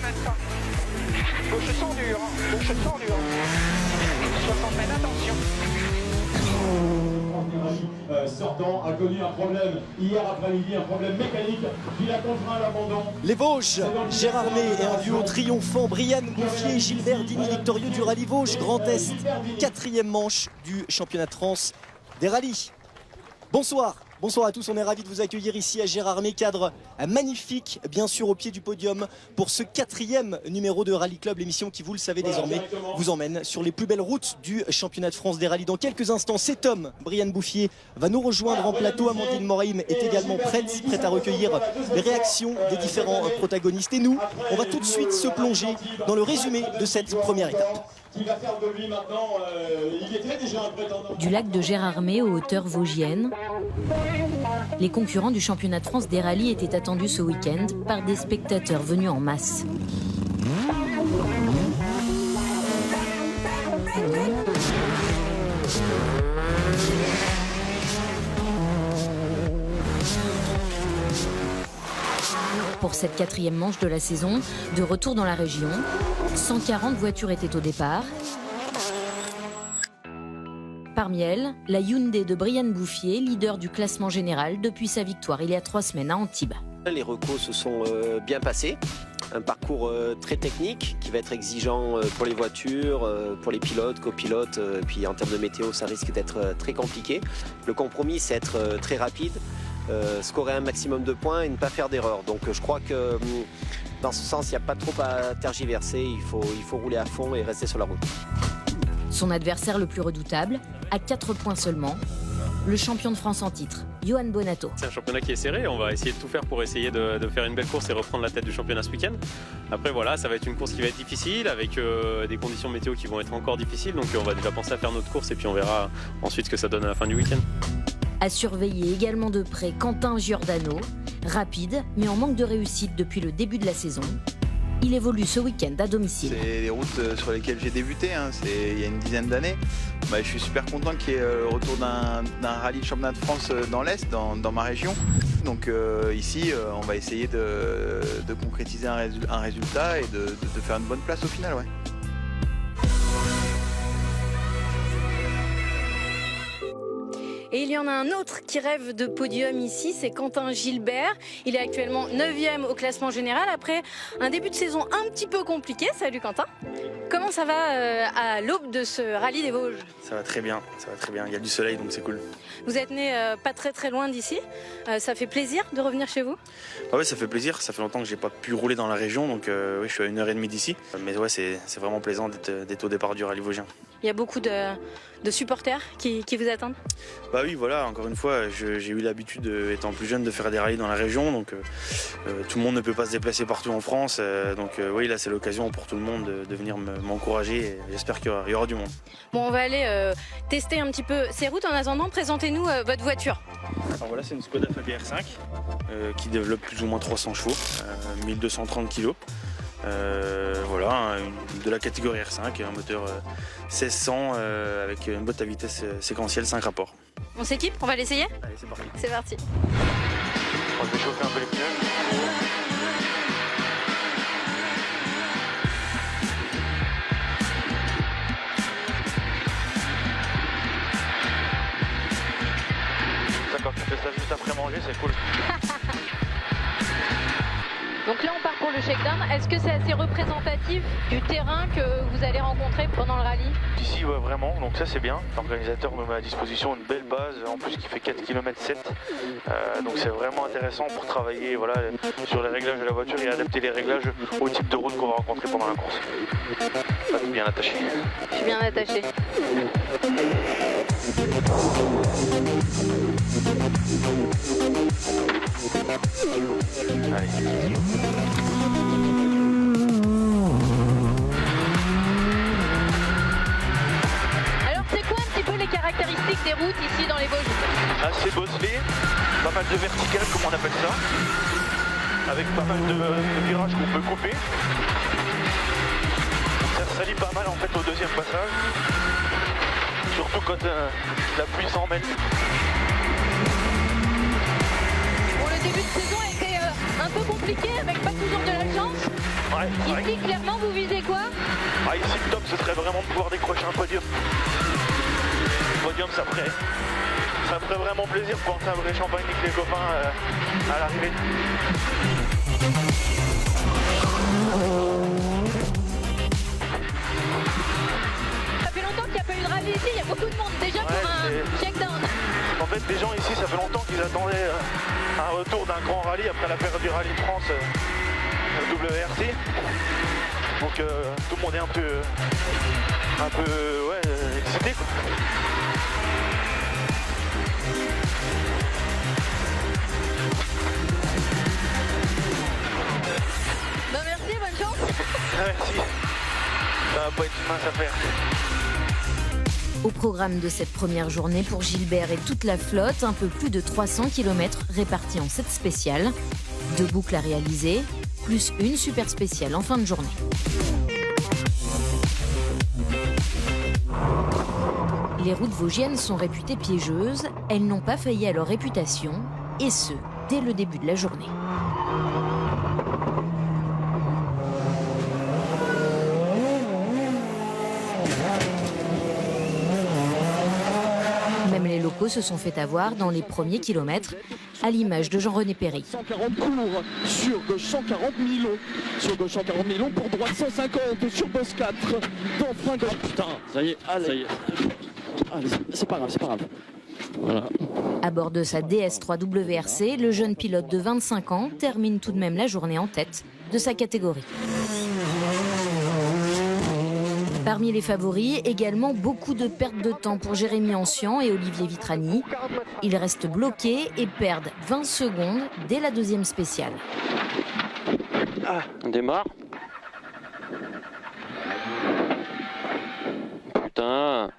instant. Gauche sans dur, gauche sans dur. 60 mètres, attention. Sortant a connu un problème hier après-midi, un problème mécanique qui l'a contraint à l'abandon. Les Vosges, Gérard May et un duo triomphant, Brian Bouffier et Gilbert Digny, victorieux du rallye Vosges Grand Est, 4e manche du championnat de France des rallyes. Bonsoir. Bonsoir à tous, on est ravis de vous accueillir ici à Gérard May, cadre magnifique bien sûr au pied du podium pour ce 4e numéro de Rallye Club, l'émission qui, vous le savez désormais, vous emmène sur les plus belles routes du championnat de France des rallyes. Dans quelques instants, cet homme, Brian Bouffier, va nous rejoindre en plateau. Amandine Moreim est également prête à recueillir les réactions des différents protagonistes. Et nous, on va tout de suite se plonger dans le résumé de cette première étape. Du lac de Gérard May aux hauteurs vosgiennes, les concurrents du championnat de France des rallyes étaient attendus ce week-end par des spectateurs venus en masse. Pour cette 4e manche de la saison, de retour dans la région, 140 voitures étaient au départ. Parmi elles, la Hyundai de Brian Bouffier, leader du classement général depuis sa victoire il y a 3 semaines à Antibes. Les recos se sont bien passés. Un parcours très technique qui va être exigeant pour les voitures, pour les pilotes, copilotes. Puis en termes de météo, ça risque d'être très compliqué. Le compromis, c'est être très rapide, scorer un maximum de points et ne pas faire d'erreurs. Donc je crois que dans ce sens, il n'y a pas trop à tergiverser. Il faut rouler à fond et rester sur la route. Son adversaire le plus redoutable, à 4 points seulement, le champion de France en titre, Johan Bonato. C'est un championnat qui est serré, on va essayer de tout faire pour essayer de faire une belle course et reprendre la tête du championnat ce week-end. Après voilà, ça va être une course qui va être difficile, avec des conditions météo qui vont être encore difficiles, donc on va déjà penser à faire notre course et puis on verra ensuite ce que ça donne à la fin du week-end. À surveiller également de près Quentin Giordano, rapide mais en manque de réussite depuis le début de la saison. Il évolue ce week-end à domicile. C'est les routes sur lesquelles j'ai débuté, il y a une dizaine d'années. Je suis super content qu'il y ait le retour d'un rallye de championnat de France dans l'Est, dans ma région. Donc ici, on va essayer de concrétiser un résultat et de faire une bonne place au final. Ouais. Et il y en a un autre qui rêve de podium ici, c'est Quentin Gilbert. Il est actuellement 9e au classement général après un début de saison un petit peu compliqué. Salut Quentin. Comment ça va à l'aube de ce rallye des Vosges? Ça va très bien, il y a du soleil donc c'est cool. Vous êtes né pas très loin d'ici, ça fait plaisir de revenir chez vous? Ah ouais, ça fait plaisir, ça fait longtemps que j'ai pas pu rouler dans la région donc oui, je suis à 1h30 d'ici. Mais ouais, c'est vraiment plaisant d'être au départ du rallye vosgien. Il y a beaucoup de supporters qui vous attendent? Bah oui, voilà, encore une fois, j'ai eu l'habitude, étant plus jeune, de faire des rallyes dans la région, donc tout le monde ne peut pas se déplacer partout en France, donc oui, là c'est l'occasion pour tout le monde de venir m'encourager et j'espère qu'il y aura du monde. Bon, on va aller tester un petit peu ces routes. En attendant, présentez-nous votre voiture. Alors voilà, c'est une Skoda Fabia R5 qui développe plus ou moins 300 chevaux, 1230 kg. Voilà, de la catégorie R5, un moteur 1600 avec une boîte à vitesse séquentielle 5 rapports. On s'équipe, on va l'essayer? Allez, c'est parti. C'est parti. On va chauffer un peu les pneus. D'accord, tu fais ça juste après manger, c'est cool. Donc là, on part pour le shakedown. Est-ce que c'est assez représentatif du terrain que vous allez rencontrer pendant le rallye? Ici, ouais, vraiment, donc ça c'est bien. L'organisateur nous met à disposition une belle base, en plus qui fait 4,7 km. Donc c'est vraiment intéressant pour travailler voilà, sur les réglages de la voiture et adapter les réglages au type de route qu'on va rencontrer pendant la course. Pas bien attaché. Je suis bien attaché. Allez. Alors c'est quoi un petit peu les caractéristiques des routes ici dans les Vosges? Assez bosselé, pas mal de verticales comme on appelle ça, avec pas mal de virages qu'on peut couper. Ça salit pas mal en fait au deuxième passage, surtout quand la pluie s'en mêle. Bon, le début de saison a été un peu compliqué avec pas toujours de la chance. Ouais, Ici, clairement, vous visez quoi? Ah, ici, le top, ce serait vraiment de pouvoir décrocher un podium. Podium, ça ferait vraiment plaisir de pouvoir sabrer champagne avec les copains à l'arrivée. Ça fait longtemps qu'il n'y a pas eu de rallye ici, il y a beaucoup de monde déjà pour un check-down. En fait, les gens ici, ça fait longtemps qu'ils attendaient un retour d'un grand rallye après la période du Rallye de France WRC. Donc tout le monde est un peu excité, quoi. Bah merci, bonne chance. Merci. Ça va pas être une mince affaire. Au programme de cette première journée pour Gilbert et toute la flotte, un peu plus de 300 km répartis en 7 spéciales, 2 boucles à réaliser, plus une super spéciale en fin de journée. Les routes vosgiennes sont réputées piégeuses, elles n'ont pas failli à leur réputation, et ce, dès le début de la journée. Même les locaux se sont fait avoir dans les premiers kilomètres, à l'image de Jean-René Perry. 140 court, sur gauche 140 Milon, sur gauche 140 Milon, pour droite 150, sur boss 4, dans frein gauche. Putain, ça y est, allez. Ça y est. Allez, c'est pas grave, c'est pas grave. Voilà. À bord de sa DS3 WRC, le jeune pilote de 25 ans termine tout de même la journée en tête de sa catégorie. Parmi les favoris, également beaucoup de pertes de temps pour Jérémy Ancian et Olivier Vitrani. Ils restent bloqués et perdent 20 secondes dès la deuxième spéciale. Ah, on démarre. Putain.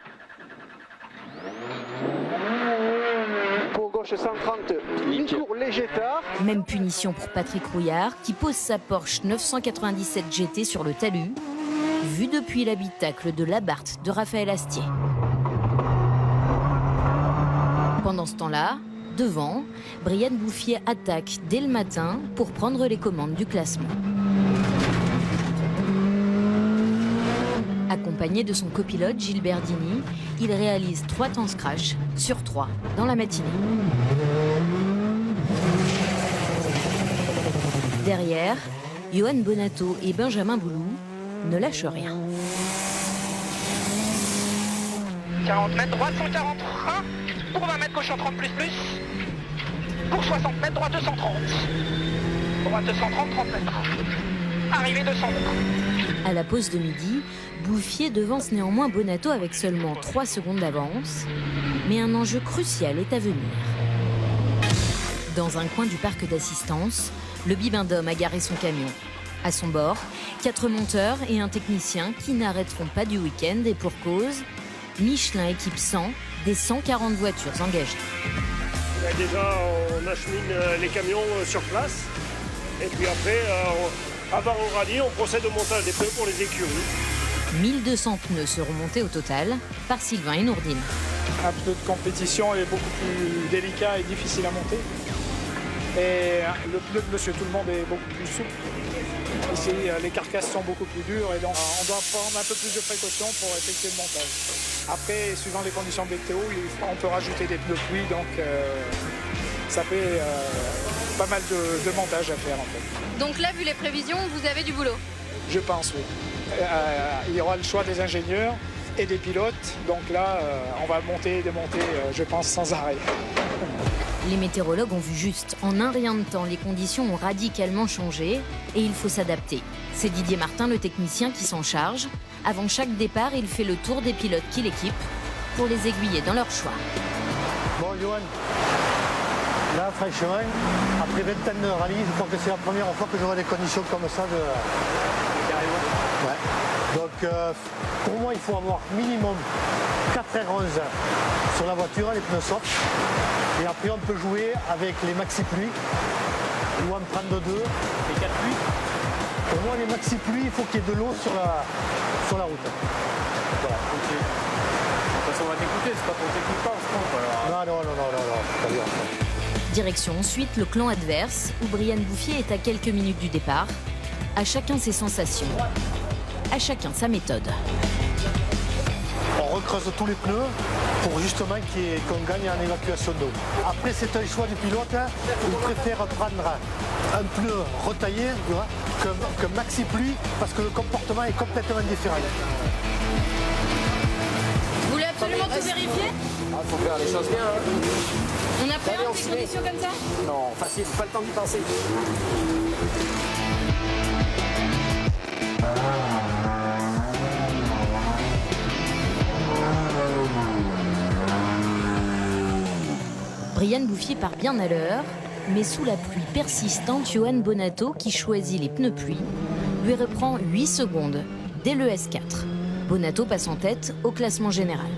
Pour gauche 130, mi-tour léger tard. Même punition pour Patrick Rouillard qui pose sa Porsche 997 GT sur le talus, vu depuis l'habitacle de l'Abarth de Raphaël Astier. Pendant ce temps-là, devant, Brianne Bouffier attaque dès le matin pour prendre les commandes du classement. Accompagné de son copilote Gilbert Dini, il réalise 3 temps scratch sur 3 dans la matinée. Derrière, Johan Bonato et Benjamin Boulou ne lâchent rien. 40 mètres, droite 141. Pour 20 mètres, gauche 130 plus. Pour 60 mètres, droite 230. Droite 230, 30 mètres. Arrivée 200 mètres. À la pause de midi, Bouffier devance néanmoins Bonato avec seulement 3 secondes d'avance. Mais un enjeu crucial est à venir. Dans un coin du parc d'assistance, le Bibendum a garé son camion. À son bord, 4 monteurs et un technicien qui n'arrêteront pas du week-end et pour cause, Michelin équipe 100 des 140 voitures engagées. Déjà, on achemine les camions sur place et puis après, avant le rallye, on procède au montage des pneus pour les écuries. 1200 pneus seront montés au total par Sylvain et Nourdine. Un pneu de compétition est beaucoup plus délicat et difficile à monter. Et le pneu de Monsieur Tout-le-Monde est beaucoup plus souple. Ici, les carcasses sont beaucoup plus dures et donc on doit prendre un peu plus de précautions pour effectuer le montage. Après, suivant les conditions météo, on peut rajouter des pneus pluie, donc ça fait pas mal de montage à faire en fait. Donc là, vu les prévisions, vous avez du boulot? Je pense, oui. Il y aura le choix des ingénieurs et des pilotes, donc là, on va monter et démonter, je pense, sans arrêt. Les météorologues ont vu juste. En un rien de temps, les conditions ont radicalement changé et il faut s'adapter. C'est Didier Martin, le technicien, qui s'en charge. Avant chaque départ, il fait le tour des pilotes qui l'équipent pour les aiguiller dans leur choix. Bon, Johan, là, franchement, après 20 ans de rallye, je crois que c'est la première fois que j'aurai des conditions comme ça. Ouais. Donc, pour moi, il faut avoir minimum 4h11 sur la voiture, les pneus soft. Et après, on peut jouer avec les maxi pluies ou en prendre 2. Les 4 pluies. Pour moi, les maxi pluies, il faut qu'il y ait de l'eau sur la route. Voilà. Ok. De toute façon, on va t'écouter, c'est pas pour t'écouter pas, on se trompe. Non. Direction ensuite le clan adverse, où Brianne Bouffier est à quelques minutes du départ. À chacun ses sensations, à chacun sa méthode. On recreuse tous les pneus pour justement qu'on gagne en évacuation d'eau. Après, c'est un choix du pilote. Il préfère prendre un pneu retaillé que maxi pluie parce que le comportement est complètement différent. Vous voulez absolument tout vérifier? Il faut faire les choses bien. On appréhende des conditions comme ça? Non, facile, pas le temps d'y penser. Brian Bouffier part bien à l'heure, mais sous la pluie persistante, Johan Bonatto, qui choisit les pneus pluie, lui reprend 8 secondes dès le S4. Bonatto passe en tête au classement général.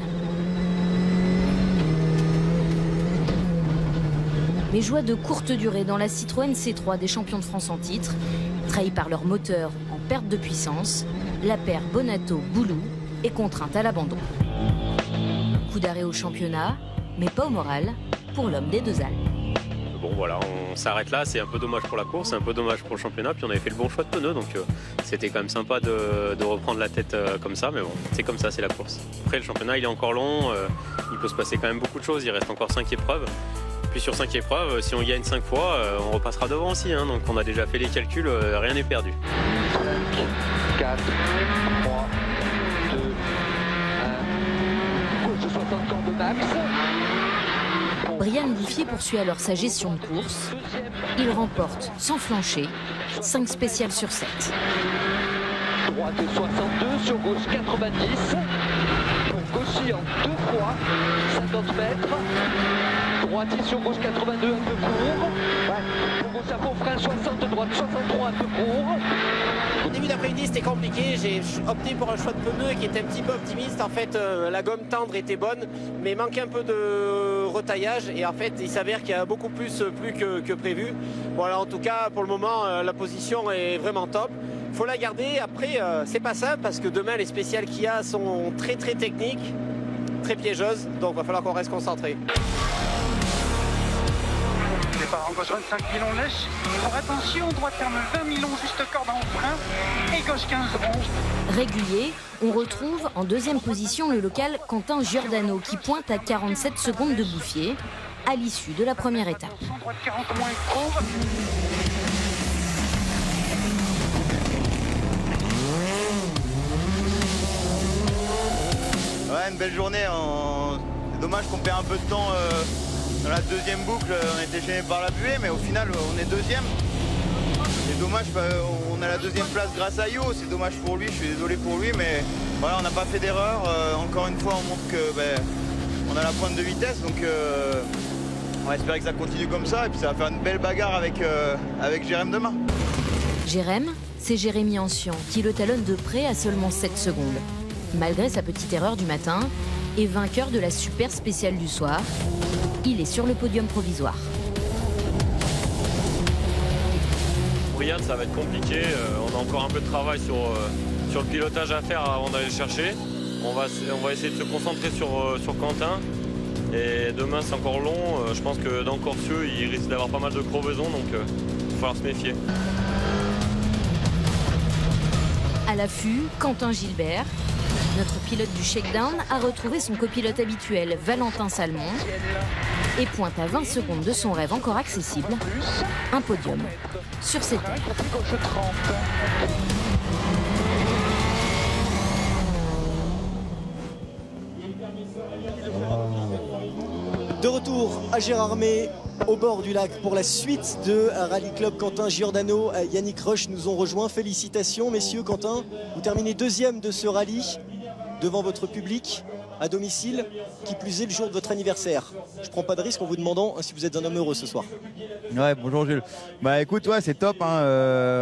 Mais joie de courte durée dans la Citroën C3 des champions de France en titre, trahis par leur moteur en perte de puissance, la paire Bonatto-Boulou est contrainte à l'abandon. Coup d'arrêt au championnat, mais pas au moral pour l'homme des deux Alpes. Bon voilà, on s'arrête là, c'est un peu dommage pour la course, c'est un peu dommage pour le championnat, puis on avait fait le bon choix de pneus, donc c'était quand même sympa de reprendre la tête comme ça, mais bon, c'est comme ça, c'est la course. Après le championnat il est encore long, il peut se passer quand même beaucoup de choses, il reste encore 5 épreuves. Puis sur 5 épreuves, si on gagne 5 fois, on repassera devant aussi, hein, donc on a déjà fait les calculs, rien n'est perdu. 5, 4, 3, 2, 1, course de 60 cordes max. Brian Bouffier poursuit alors sa gestion de course. Il remporte, sans flancher, 5 spéciales sur 7. Droite 62, sur gauche 90. Pour gaucher en 2 fois, 50 mètres. Droite sur gauche 82, un peu court. Pour gauche à fond frein 60, droite 63, un peu court. Au début d'après-midi c'était compliqué, j'ai opté pour un choix de pneus qui était un petit peu optimiste. En fait la gomme tendre était bonne mais manquait un peu de retaillage et en fait il s'avère qu'il y a beaucoup plus que prévu. Voilà, en tout cas pour le moment la position est vraiment top. Il faut la garder, après c'est pas simple parce que demain les spéciales qu'il y a sont très techniques, très piégeuses, donc il va falloir qu'on reste concentré. Départ en gauche 25 pilons lèche. Pour attention, droite ferme 20 milons, juste corde en frein. Et gauche 15 ronds. Régulier, on retrouve en deuxième position le local Quentin Giordano qui pointe à 47 secondes de Bouffier à l'issue de la première étape. Droite 40 moins court. Ouais, une belle journée. C'est dommage qu'on perd un peu de temps. Dans la deuxième boucle, on était gêné par la buée, mais au final, on est deuxième. C'est dommage, on a la deuxième place grâce à Yo. C'est dommage pour lui, je suis désolé pour lui, mais voilà, on n'a pas fait d'erreur. Encore une fois, on montre que on a la pointe de vitesse, donc on va espérer que ça continue comme ça, et puis ça va faire une belle bagarre avec Jérém demain. Jérém, c'est Jérémy Ancian qui le talonne de près à seulement 7 secondes. Malgré sa petite erreur du matin, et vainqueur de la super spéciale du soir, il est sur le podium provisoire. Brian, ça va être compliqué, on a encore un peu de travail sur le pilotage à faire avant d'aller le chercher. On va essayer de se concentrer sur Quentin. Et demain c'est encore long, je pense que dans Corsieux il risque d'avoir pas mal de crevaisons, donc il va falloir se méfier. À l'affût, Quentin Gilbert. Notre pilote du shakedown a retrouvé son copilote habituel, Valentin Salmon, et pointe à 20 secondes de son rêve encore accessible, un podium sur ses terres. De retour à Gérardmer, au bord du lac, pour la suite de Rallye Club. Quentin Giordano, Yannick Roche nous ont rejoints. Félicitations messieurs. Quentin, vous terminez deuxième de ce rallye devant votre public à domicile, qui plus est le jour de votre anniversaire. Je prends pas de risque en vous demandant si vous êtes un homme heureux ce soir. Ouais, bonjour Jules. Bah écoute, ouais, c'est top, hein.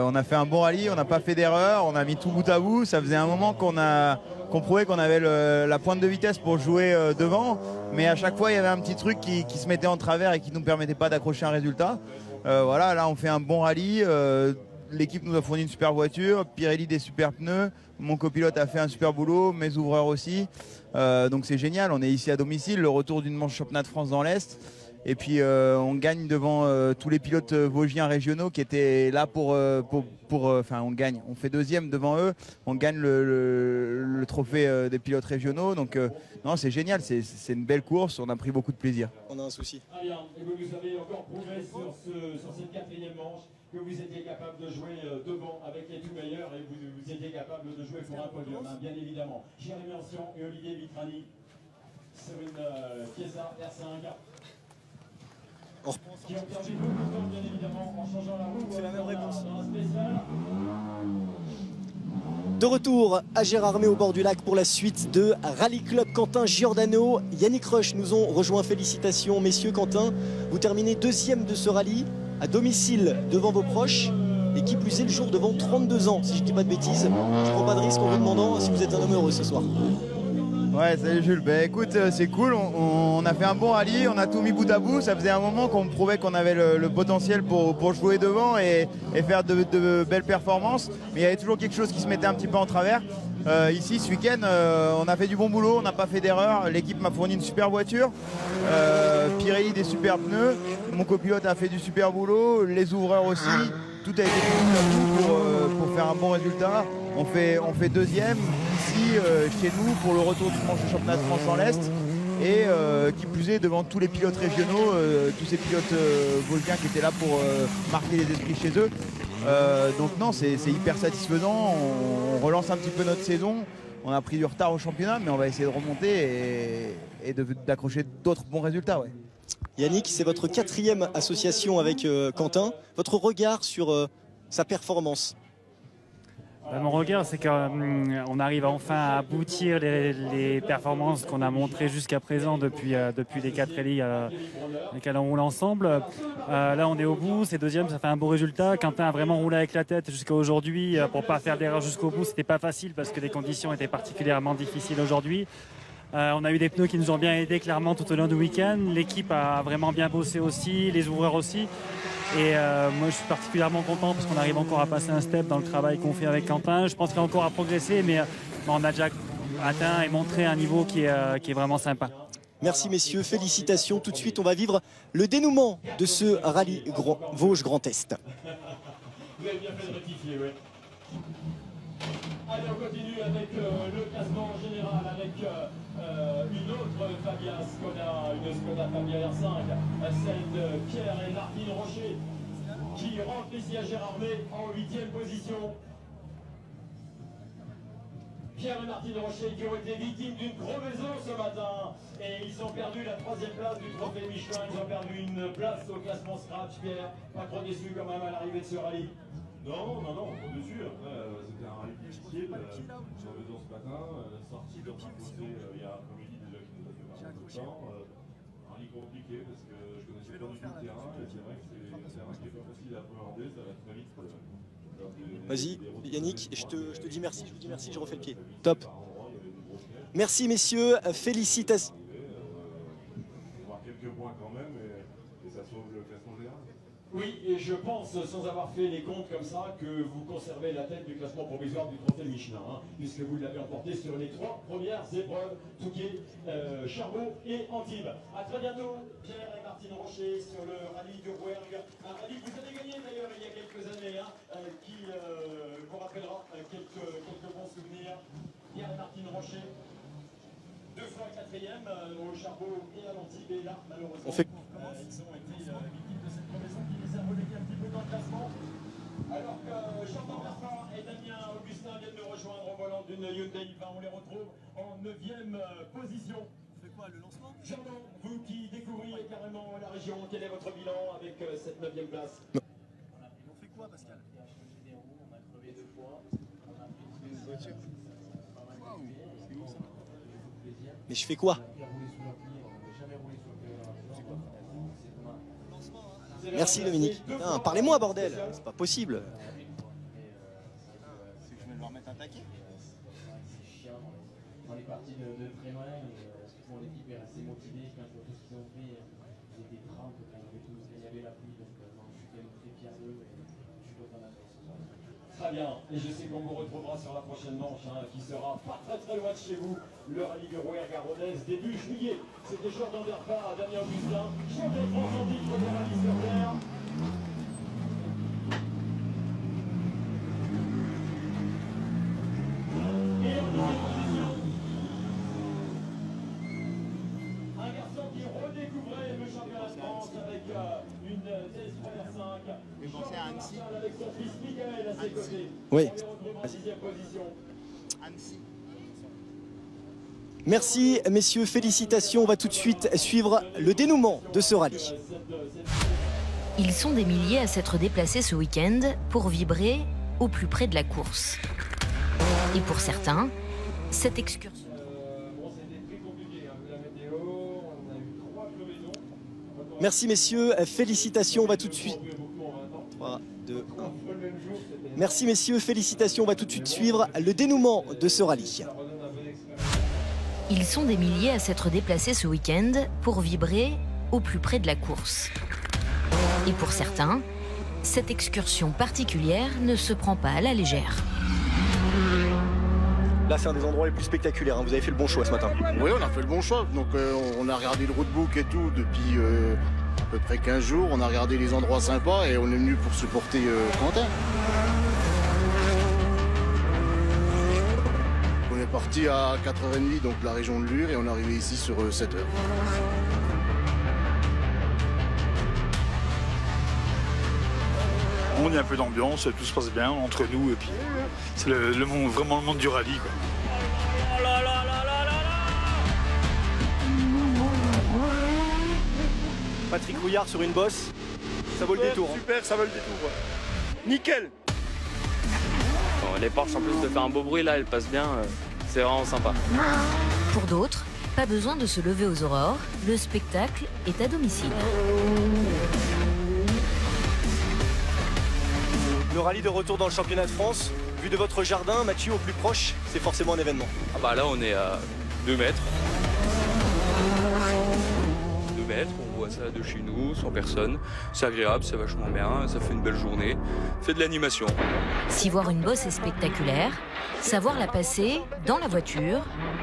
On a fait un bon rallye, on n'a pas fait d'erreur, on a mis tout bout à bout. Ça faisait un moment qu'on prouvait qu'on avait la pointe de vitesse pour jouer devant, mais à chaque fois il y avait un petit truc qui se mettait en travers et qui ne nous permettait pas d'accrocher un résultat. Voilà, là on fait un bon rallye. L'équipe nous a fourni une super voiture, Pirelli des super pneus, mon copilote a fait un super boulot, mes ouvreurs aussi. Donc c'est génial, on est ici à domicile, le retour d'une manche championnat de France dans l'Est. Et puis on gagne devant tous les pilotes vosgiens régionaux qui étaient là enfin on gagne, on fait deuxième devant eux, on gagne le trophée des pilotes régionaux. Donc non, c'est génial, c'est une belle course, on a pris beaucoup de plaisir. On a un souci. Et vous nous avez encore prouvé sur cette quatrième manche que vous étiez capable de jouer devant avec les tout meilleurs et vous étiez capable de jouer pour un podium, hein, bien évidemment. Jérémy Ancien et Olivier Vitrani sur une Fiesta R5. Qui ont perdu beaucoup de temps, bien évidemment, en changeant la roue. C'est la même réponse. Dans un spécial. De retour à Gérardmer au bord du lac pour la suite de Rallye Club Quentin Giordano. Yannick Rush nous ont rejoint. Félicitations messieurs. Quentin, vous terminez deuxième de ce rallye à domicile devant vos proches. Et qui plus est le jour devant 32 ans, si je ne dis pas de bêtises. Je ne prends pas de risque en vous demandant si vous êtes un homme heureux ce soir. Ouais, salut Jules. Ben écoute, c'est cool. On a fait un bon rallye, on a tout mis bout à bout. Ça faisait un moment qu'on prouvait qu'on avait le potentiel pour jouer devant et faire de belles performances. Mais il y avait toujours quelque chose qui se mettait un petit peu en travers. Ici, ce week-end, on a fait du bon boulot, on n'a pas fait d'erreur. L'équipe m'a fourni une super voiture. Pirelli, des super pneus. Mon copilote a fait du super boulot. Les ouvreurs aussi. Tout a été fait pour faire un bon résultat. On fait deuxième ici chez nous pour le retour du manche du championnat de France dans l'Est et qui plus est devant tous les pilotes régionaux, tous ces pilotes vosgiens qui étaient là pour marquer les esprits chez eux. Donc non, c'est hyper satisfaisant, on relance un petit peu notre saison, on a pris du retard au championnat mais on va essayer de remonter et d'accrocher d'autres bons résultats. Ouais. Yannick, c'est votre quatrième association avec Quentin. Votre regard sur sa performance? Mon regard, c'est qu'on arrive enfin à aboutir les performances qu'on a montrées jusqu'à présent depuis les 4 rallyes lesquels on roule ensemble. Là, on est au bout, c'est deuxième, ça fait un beau résultat. Quentin a vraiment roulé avec la tête jusqu'à aujourd'hui pour ne pas faire d'erreur jusqu'au bout. C'était pas facile parce que les conditions étaient particulièrement difficiles aujourd'hui. On a eu des pneus qui nous ont bien aidés clairement tout au long du week-end. L'équipe a vraiment bien bossé aussi, les ouvreurs aussi. Et moi je suis particulièrement content parce qu'on arrive encore à passer un step dans le travail qu'on fait avec Quentin. Je pense qu'il y a encore à progresser, mais on a déjà atteint et montré un niveau qui est vraiment sympa. Merci messieurs, félicitations. Tout de suite on va vivre le dénouement de ce rallye Vosges Grand Est. Vous avez bien fait de rectifier, oui. Allez, on continue avec le classement général, avec une autre Fabia Skoda, une Skoda Fabia R5, celle de Pierre et Martine Rocher, qui rentrent ici à Gérardmer en 8e position. Pierre et Martine Rocher qui ont été victimes d'une crevaison ce matin et ils ont perdu la 3e place du trophée Michelin, ils ont perdu une place au classement Scratch. Pierre, pas trop déçu quand même à l'arrivée de ce rallye? Non, pas dessus. Après, c'était un rallye difficile. Crevaison ce matin, sortie de Saint-Fossé il y a un après-midi déjà qui nous a fait perdre beaucoup de temps. Rallye compliqué parce que je connaissais pas du tout le terrain et c'est vrai que c'est un terrain qui est pas facile à appréhender, ça va très vite. Vas-y Yannick, je te dis merci, je refais le pied. Top. Merci messieurs, félicitations. On va quelques points quand même et ça sauve le classement général. Oui, et je pense, sans avoir fait les comptes comme ça, que vous conservez la tête du classement provisoire du trophée Michelin, hein, puisque vous l'avez emporté sur les 3 premières épreuves, Touquet, Charbot et Antibes. A très bientôt, Pierre et Martine Rocher sur le rallye du Rouergue, un rallye que vous avez gagné d'ailleurs il y a quelques années, hein, qui vous rappellera quelques bons souvenirs. Pierre et Martine Rocher, 2 fois 4e au Charbot et à l'Antibes, et là, malheureusement, ils ont été victimes de cette crevaison qui les a relégués un petit peu dans le classement. Alors que Jean-Marc Bertrand et Damien Augustin viennent nous rejoindre au volant d'une Hyundai i20, on les retrouve en 9e position. On fait quoi, le lancement? Jean-Marc, vous qui découvriez carrément la région, quel est votre bilan avec cette 9e place? On fait quoi, Pascal? On a crevé 2 fois, on a pris une voiture. Mais je fais quoi? Merci Dominique. Parlez-moi bordel, c'est pas possible. C'est que je vais leur mettre un taquet. C'est chiant, on est parti de très loin et bon, l'équipe est assez motivée quand je vois tout ce qu'ils ont fait. Ils étaient 30 quand il y avait la pluie, donc je suis quand même très fier d'eux et je suis content d'être ce soir. Très bien, et je sais qu'on vous retrouvera sur la prochaine manche, qui sera pas très loin de chez vous, le rallye de Rouergue-Garonnaise, début juillet. C'était Jordan Verpard, Damien Augustin, champion de France en titre de rallye sur terre. Et en deuxième position, un garçon qui redécouvrait le championnat de France avec une TS3R5. Je pensais à Annecy. Avec son fils Michael à ses côtés. Oui. En sixième position. Annecy. Merci messieurs, félicitations. On va tout de suite suivre le dénouement de ce rallye. Ils sont des milliers à s'être déplacés ce week-end pour vibrer au plus près de la course. Et pour certains, cette excursion... Merci messieurs, félicitations. On va tout de suite... 3, 2, 1. Merci messieurs, félicitations. On va tout de suite suivre le dénouement de ce rallye. Ils sont des milliers à s'être déplacés ce week-end pour vibrer au plus près de la course. Et pour certains, cette excursion particulière ne se prend pas à la légère. Là, c'est un des endroits les plus spectaculaires. Vous avez fait le bon choix ce matin. Oui, on a fait le bon choix. Donc, on a regardé le roadbook et tout depuis à peu près 15 jours. On a regardé les endroits sympas et on est venu pour supporter Quentin. On est parti à 4h30, donc la région de Lure, et on est arrivé ici sur 7h. On y a un peu d'ambiance, tout se passe bien entre nous et puis c'est vraiment le monde du rallye, quoi. Patrick Rouillard sur une bosse, ça vaut le détour. Super, ça vaut le détour. Ouais. Nickel. Bon, les Porsche, en plus de faire un beau bruit, là, elles passent bien. C'est vraiment sympa. Pour d'autres, pas besoin de se lever aux aurores, le spectacle est à domicile. Le rallye de retour dans le championnat de France, vu de votre jardin, Mathieu, au plus proche, c'est forcément un événement. Ah bah là, on est à 2 mètres. 2 mètres, on voit ça de chez nous, sans personne. C'est agréable, c'est vachement bien, ça fait une belle journée. C'est de l'animation. Si voir une bosse est spectaculaire, savoir la passer dans la voiture,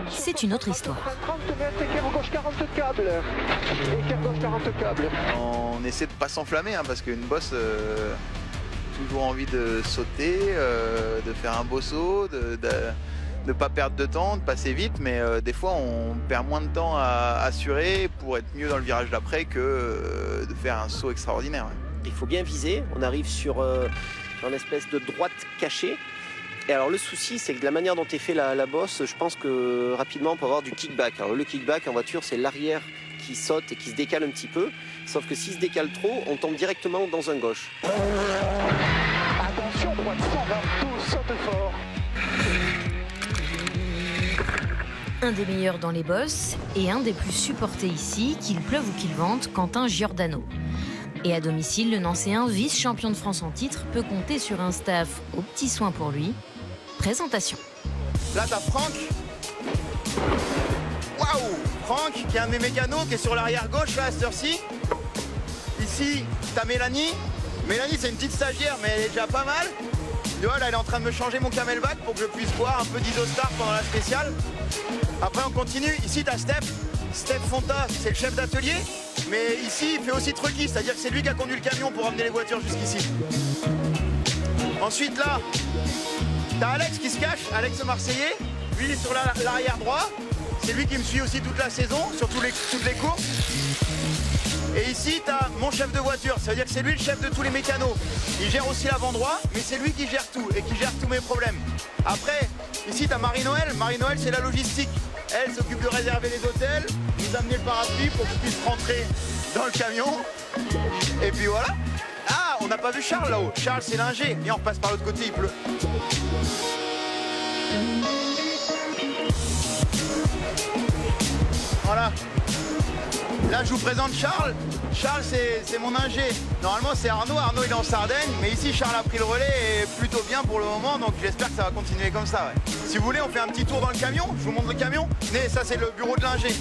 c'est une autre histoire. 30 mètres, équerre gauche 40 câbles. Équerre gauche 40 câbles. On essaie de pas s'enflammer, parce qu'une bosse... toujours envie de sauter, de faire un beau saut, de ne pas perdre de temps, de passer vite, mais des fois on perd moins de temps à assurer pour être mieux dans le virage d'après que de faire un saut extraordinaire. Il faut bien viser, on arrive sur une espèce de droite cachée. Et alors le souci, c'est que de la manière dont est fait la bosse, je pense que rapidement on peut avoir du kickback. Alors le kickback en voiture, c'est l'arrière qui saute et qui se décale un petit peu. Sauf que s'il se décale trop, on tombe directement dans un gauche. Attention, droite 122, saute fort. Un des meilleurs dans les bosses et un des plus supportés ici, qu'il pleuve ou qu'il vente, Quentin Giordano. Et à domicile, le Nancéen, vice-champion de France en titre, peut compter sur un staff aux petits soins pour lui. Présentation. Là, t'as Franck. Waouh! Franck, qui est un de mes mécanos, qui est sur l'arrière gauche, là, à cette heure-ci. Ici, t'as Mélanie. Mélanie, c'est une petite stagiaire, mais elle est déjà pas mal. Tu vois, là, elle est en train de me changer mon camelback pour que je puisse boire un peu d'Isostar pendant la spéciale. Après, on continue. Ici, t'as Steph. Steph Fonta, c'est le chef d'atelier. Mais ici, il fait aussi trucky, c'est-à-dire que c'est lui qui a conduit le camion pour emmener les voitures jusqu'ici. Ensuite, là, t'as Alex qui se cache, Alex le Marseillais. Lui, il est sur l'arrière droit. C'est lui qui me suit aussi toute la saison, sur toutes les courses. Et ici, t'as mon chef de voiture, ça veut dire que c'est lui le chef de tous les mécanos. Il gère aussi l'avant-droit, mais c'est lui qui gère tout et qui gère tous mes problèmes. Après, ici, t'as Marie-Noël. Marie-Noël, c'est la logistique. Elle s'occupe de réserver les hôtels, nous amener le parapluie pour qu'on puisse rentrer dans le camion. Et puis voilà. Ah, on n'a pas vu Charles là-haut. Charles, c'est l'ingé. Viens, on repasse par l'autre côté, il pleut. Voilà. Là, je vous présente Charles. Charles, c'est mon ingé. Normalement, c'est Arnaud. Arnaud, il est en Sardaigne. Mais ici, Charles a pris le relais et plutôt bien pour le moment. Donc, j'espère que ça va continuer comme ça. Ouais. Si vous voulez, on fait un petit tour dans le camion. Je vous montre le camion. Mais ça, c'est le bureau de l'ingé.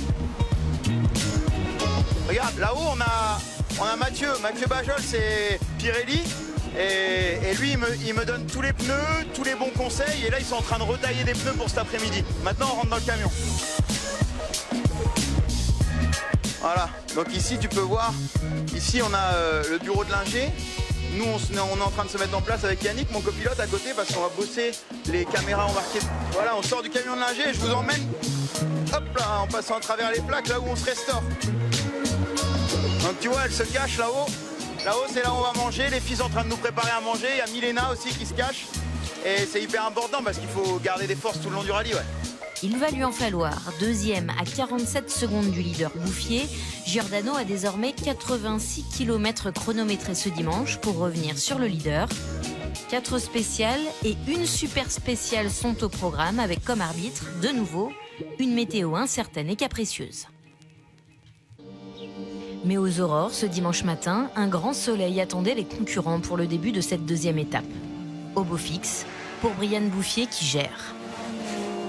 Regarde, là-haut, on a Mathieu. Mathieu Bajol, c'est Pirelli. Et lui, il me donne tous les pneus, tous les bons conseils. Et là, ils sont en train de retailler des pneus pour cet après-midi. Maintenant, on rentre dans le camion. Voilà, donc ici, tu peux voir, ici, on a le bureau de l'ingé. Nous, on est en train de se mettre en place avec Yannick, mon copilote, à côté, parce qu'on va bosser les caméras embarquées. Voilà, on sort du camion de l'ingé et je vous emmène, hop là, en passant à travers les plaques, là où on se restaure. Donc tu vois, elle se cache là-haut. Là-haut, c'est là où on va manger. Les filles sont en train de nous préparer à manger. Il y a Milena aussi qui se cache. Et c'est hyper important parce qu'il faut garder des forces tout le long du rallye, ouais. Il va lui en falloir. Deuxième à 47 secondes du leader Bouffier, Giordano a désormais 86 km chronométrés ce dimanche pour revenir sur le leader. 4 spéciales et une super spéciale sont au programme avec comme arbitre, de nouveau, une météo incertaine et capricieuse. Mais aux aurores, ce dimanche matin, un grand soleil attendait les concurrents pour le début de cette deuxième étape. Au beau fixe, pour Brian Bouffier qui gère.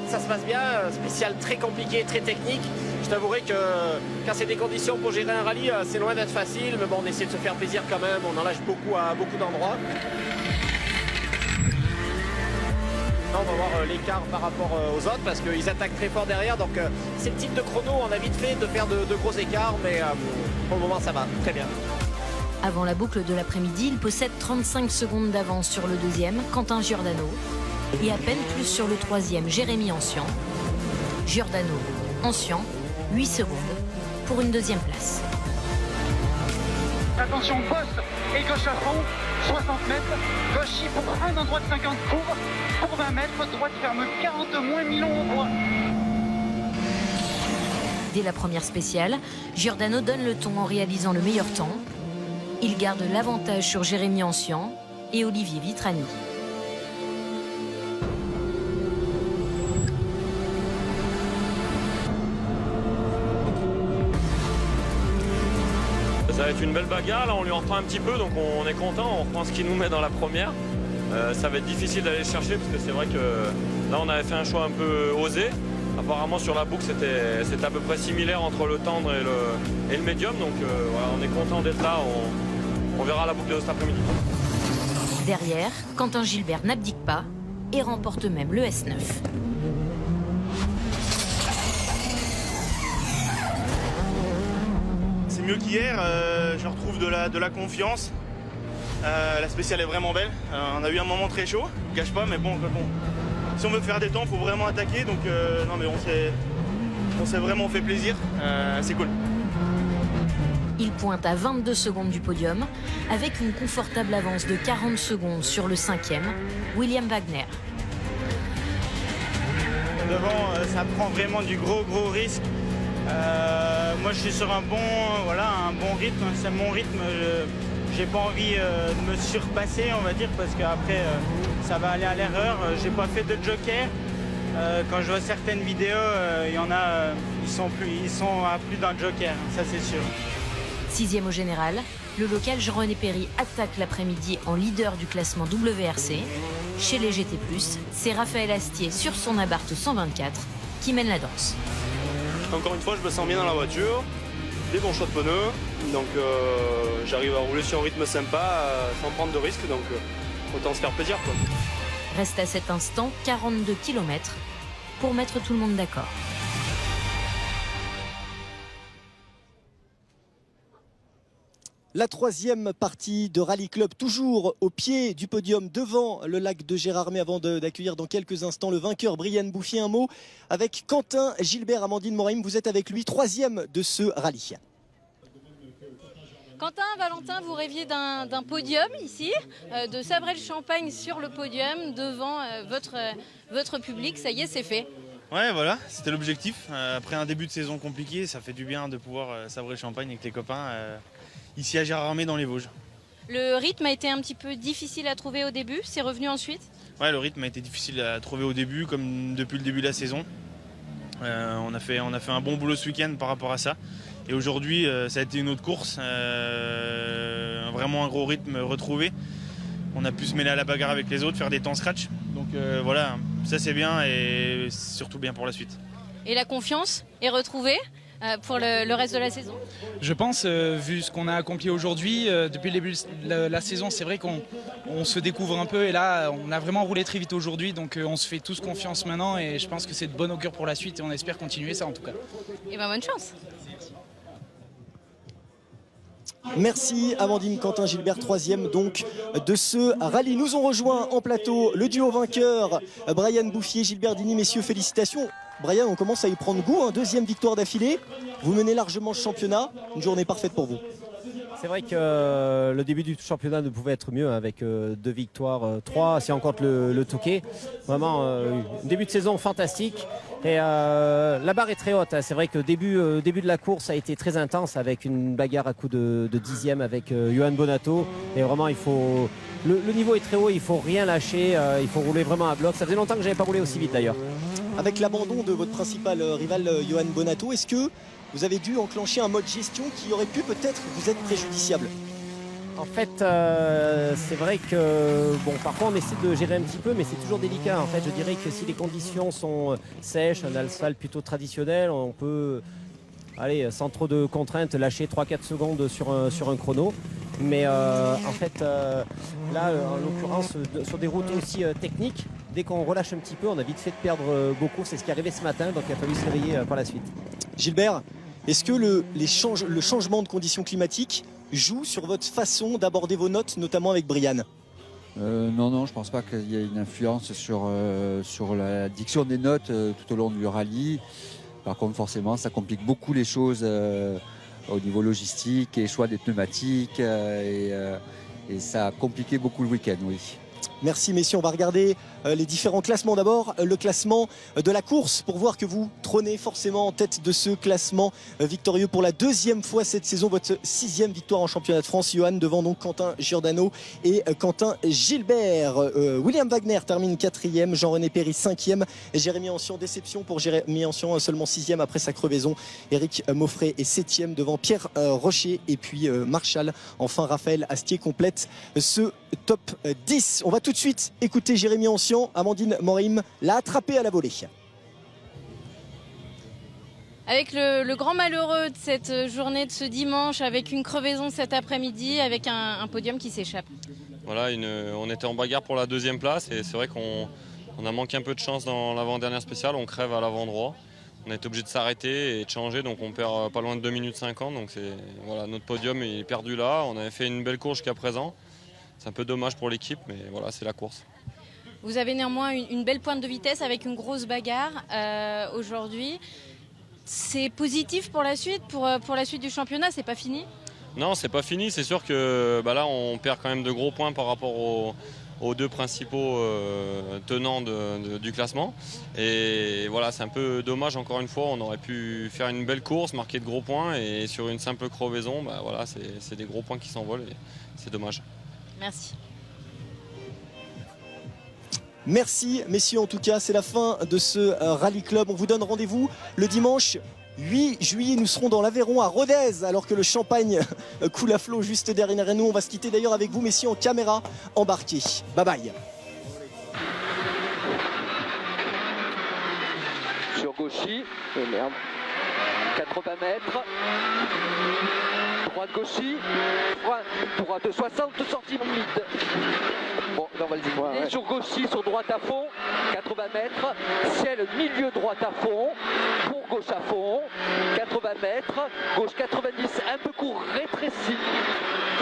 Ça se passe bien, spécial très compliqué, très technique. Je t'avouerai que quand c'est des conditions pour gérer un rallye, c'est loin d'être facile, mais bon, on essaie de se faire plaisir quand même, on en lâche beaucoup à beaucoup d'endroits. On va voir l'écart par rapport aux autres parce qu'ils attaquent très fort derrière, donc c'est le type de chrono, on a vite fait de faire de gros écarts, mais pour le moment ça va, très bien. Avant la boucle de l'après-midi, il possède 35 secondes d'avance sur le deuxième, Quentin Giordano, et à peine plus sur le troisième, Jérémy Ancian. Giordano, Ancian, 8 secondes pour une deuxième place. Attention, poste et gauche à fond, 60 mètres, gauche pour frein dans droite 50 courbe, pour 20 mètres, droite ferme 40 moins 1000 au droit. Dès la première spéciale, Giordano donne le ton en réalisant le meilleur temps. Il garde l'avantage sur Jérémy Ancian et Olivier Vitrani. Ça va être une belle bagarre, là on lui en reprend un petit peu, donc on est content, on reprend ce qu'il nous met dans la première. Ça va être difficile d'aller le chercher parce que c'est vrai que là on avait fait un choix un peu osé. Apparemment sur la boucle c'était à peu près similaire entre le tendre et le médium, donc voilà, on est content d'être là, on verra la boucle de cet après-midi. Derrière, Quentin Gilbert n'abdique pas et remporte même le S9. C'est mieux qu'hier, je retrouve de la confiance. La spéciale est vraiment belle. On a eu un moment très chaud, je ne cache pas, mais bon, si on veut faire des temps, il faut vraiment attaquer. Donc non, mais on s'est vraiment fait plaisir. C'est cool. Il pointe à 22 secondes du podium, avec une confortable avance de 40 secondes sur le cinquième, William Wagner. Devant, ça prend vraiment du gros risque. Moi, je suis sur un bon rythme. C'est mon rythme. J'ai pas envie de me surpasser, on va dire, parce qu'après, ça va aller à l'erreur. J'ai pas fait de joker. Quand je vois certaines vidéos, il y en a, ils sont à plus d'un joker, ça c'est sûr. 6e au général, le local Jean-René Perry attaque l'après-midi en leader du classement WRC. Chez les GT+, c'est Raphaël Astier sur son Abarth 124 qui mène la danse. Encore une fois, je me sens bien dans la voiture, des bons choix de pneus, donc j'arrive à rouler sur un rythme sympa sans prendre de risques, donc autant se faire plaisir, quoi. Reste à cet instant 42 km pour mettre tout le monde d'accord. La troisième partie de Rallye Club, toujours au pied du podium devant le lac de Gérardmer, avant d'accueillir dans quelques instants le vainqueur Brian Bouffier. Un mot avec Quentin Gilbert. Amandine Moraim, vous êtes avec lui, troisième de ce rallye. Quentin, Valentin, vous rêviez d'un podium ici, de sabrer le champagne sur le podium devant votre public. Ça y est, c'est fait. Ouais, voilà, c'était l'objectif. Après un début de saison compliqué, ça fait du bien de pouvoir sabrer le champagne avec les copains ici à Gérardmer dans les Vosges. Le rythme a été un petit peu difficile à trouver au début, c'est revenu ensuite? Ouais, le rythme a été difficile à trouver au début, comme depuis le début de la saison. On a fait un bon boulot ce week-end par rapport à ça. Et aujourd'hui, ça a été une autre course, vraiment un gros rythme retrouvé. On a pu se mêler à la bagarre avec les autres, faire des temps scratch. Donc voilà, ça c'est bien et surtout bien pour la suite. Et la confiance est retrouvée? pour le reste de la saison? Je pense, vu ce qu'on a accompli aujourd'hui, depuis le début de la saison, c'est vrai qu'on se découvre un peu et là, on a vraiment roulé très vite aujourd'hui, donc on se fait tous confiance maintenant et je pense que c'est de bon augure pour la suite et on espère continuer ça en tout cas. Et ben bonne chance. Merci Amandine, Quentin Gilbert, troisième donc de ce rallye. Nous ont rejoint en plateau le duo vainqueur, Brian Bouffier, Gilbert Dini. Messieurs, félicitations. Brian, on commence à y prendre goût, deuxième victoire d'affilée. Vous menez largement le championnat, une journée parfaite pour vous. C'est vrai que le début du championnat ne pouvait être mieux avec 2 victoires, 3 si on compte le Touquet. Vraiment un début de saison fantastique. Et la barre est très haute. C'est vrai que le début de la course a été très intense avec une bagarre à coup de dixième avec Johan Bonato. Et vraiment, le niveau est très haut, il ne faut rien lâcher, il faut rouler vraiment à bloc. Ça faisait longtemps que je n'avais pas roulé aussi vite d'ailleurs. Avec l'abandon de votre principal rival Johan Bonato, est-ce que vous avez dû enclencher un mode gestion qui aurait pu peut-être vous être préjudiciable? En fait, c'est vrai que parfois on essaie de gérer un petit peu, mais c'est toujours délicat. En fait, je dirais que si les conditions sont sèches, un asphalte plutôt traditionnel, on peut, sans trop de contraintes, lâcher 3-4 secondes sur un chrono. Mais en fait, là, en l'occurrence, sur des routes aussi techniques, dès qu'on relâche un petit peu, on a vite fait de perdre beaucoup. C'est ce qui est arrivé ce matin, donc il a fallu se réveiller par la suite. Gilbert, est-ce que le changement de conditions climatiques joue sur votre façon d'aborder vos notes, notamment avec Brian? Non, je ne pense pas qu'il y ait une influence sur la diction des notes tout au long du rallye. Par contre, forcément, ça complique beaucoup les choses au niveau logistique et choix des pneumatiques. Et ça a compliqué beaucoup le week-end, oui. Merci messieurs, on va regarder les différents classements. D'abord le classement de la course pour voir que vous trônez forcément en tête de ce classement victorieux pour la deuxième fois cette saison, votre 6e victoire en championnat de France. Johan devant donc Quentin Giordano et Quentin Gilbert. William Wagner termine 4e, Jean-René Péry 5e, Jérémy Ancian, déception pour Jérémy Ancian, seulement 6e après sa crevaison. Éric Mauffret est 7e devant Pierre Rocher et puis Marchal. Enfin Raphaël Astier complète ce top 10. On va tout de suite écouter Jérémy Ancian. Amandine Morim l'a attrapé à la volée. Avec le grand malheureux de cette journée de ce dimanche, avec une crevaison cet après-midi, avec un podium qui s'échappe. Voilà, on était en bagarre pour la 2e place et c'est vrai qu'on a manqué un peu de chance dans l'avant-dernière spéciale, on crève à l'avant droit. On a été obligé de s'arrêter et de changer, donc on perd pas loin de 2 minutes 50. Donc voilà, notre podium est perdu là. On avait fait une belle course jusqu'à présent. C'est un peu dommage pour l'équipe, mais voilà, c'est la course. Vous avez néanmoins une belle pointe de vitesse avec une grosse bagarre aujourd'hui. C'est positif pour la suite, pour la suite du championnat, c'est pas fini? Non, c'est pas fini. C'est sûr que là, on perd quand même de gros points par rapport aux 2 principaux tenants du classement. Et voilà, c'est un peu dommage, encore une fois. On aurait pu faire une belle course, marquer de gros points. Et sur une simple crevaison, voilà, c'est des gros points qui s'envolent. Et c'est dommage. Merci. Merci messieurs, en tout cas c'est la fin de ce Rallye Club. On vous donne rendez-vous le dimanche 8 juillet. Nous serons dans l'Aveyron à Rodez alors que le champagne coule à flot juste derrière nous. On va se quitter d'ailleurs avec vous messieurs en caméra embarquée. Bye bye. Sur Gauchy, 80 mètres. Droite Gauchy, droite de 60, sortie mid. Bon, là on va le dire. Et sur Gauchy, sur droite à fond, 80 mètres. Ciel milieu droite à fond, pour gauche à fond, 80 mètres. Gauche 90, un peu court, rétréci.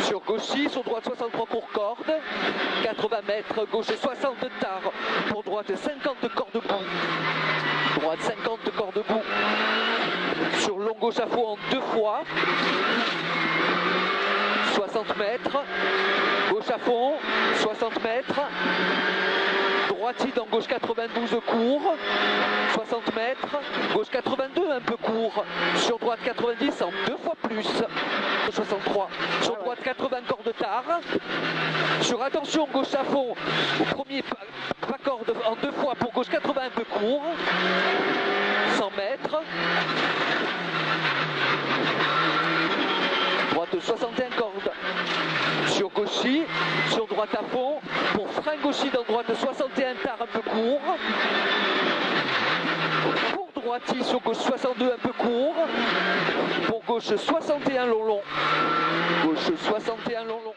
Sur Gauchy, sur droite 63 court corde, 80 mètres. Gauche 60 tard, pour droite 50 corps debout. Droite 50 corps debout. Sur long gauche à fond en 2 fois. 60 mètres, gauche à fond, 60 mètres, droitide en gauche 92 court, 60 mètres, gauche 82 un peu court, sur droite 90 en 2 fois plus, 63, sur droite 80 cordes tard, sur attention gauche à fond, au premier pas corde en 2 fois pour gauche 80 un peu court, 100 mètres, droite 61 cordes. Sur Gauchy, sur droite à fond, pour frein Gauchy dans droite 61 tard un peu court. Pour droiti sur gauche 62 un peu court. Pour gauche 61 long long. Gauche 61 long long.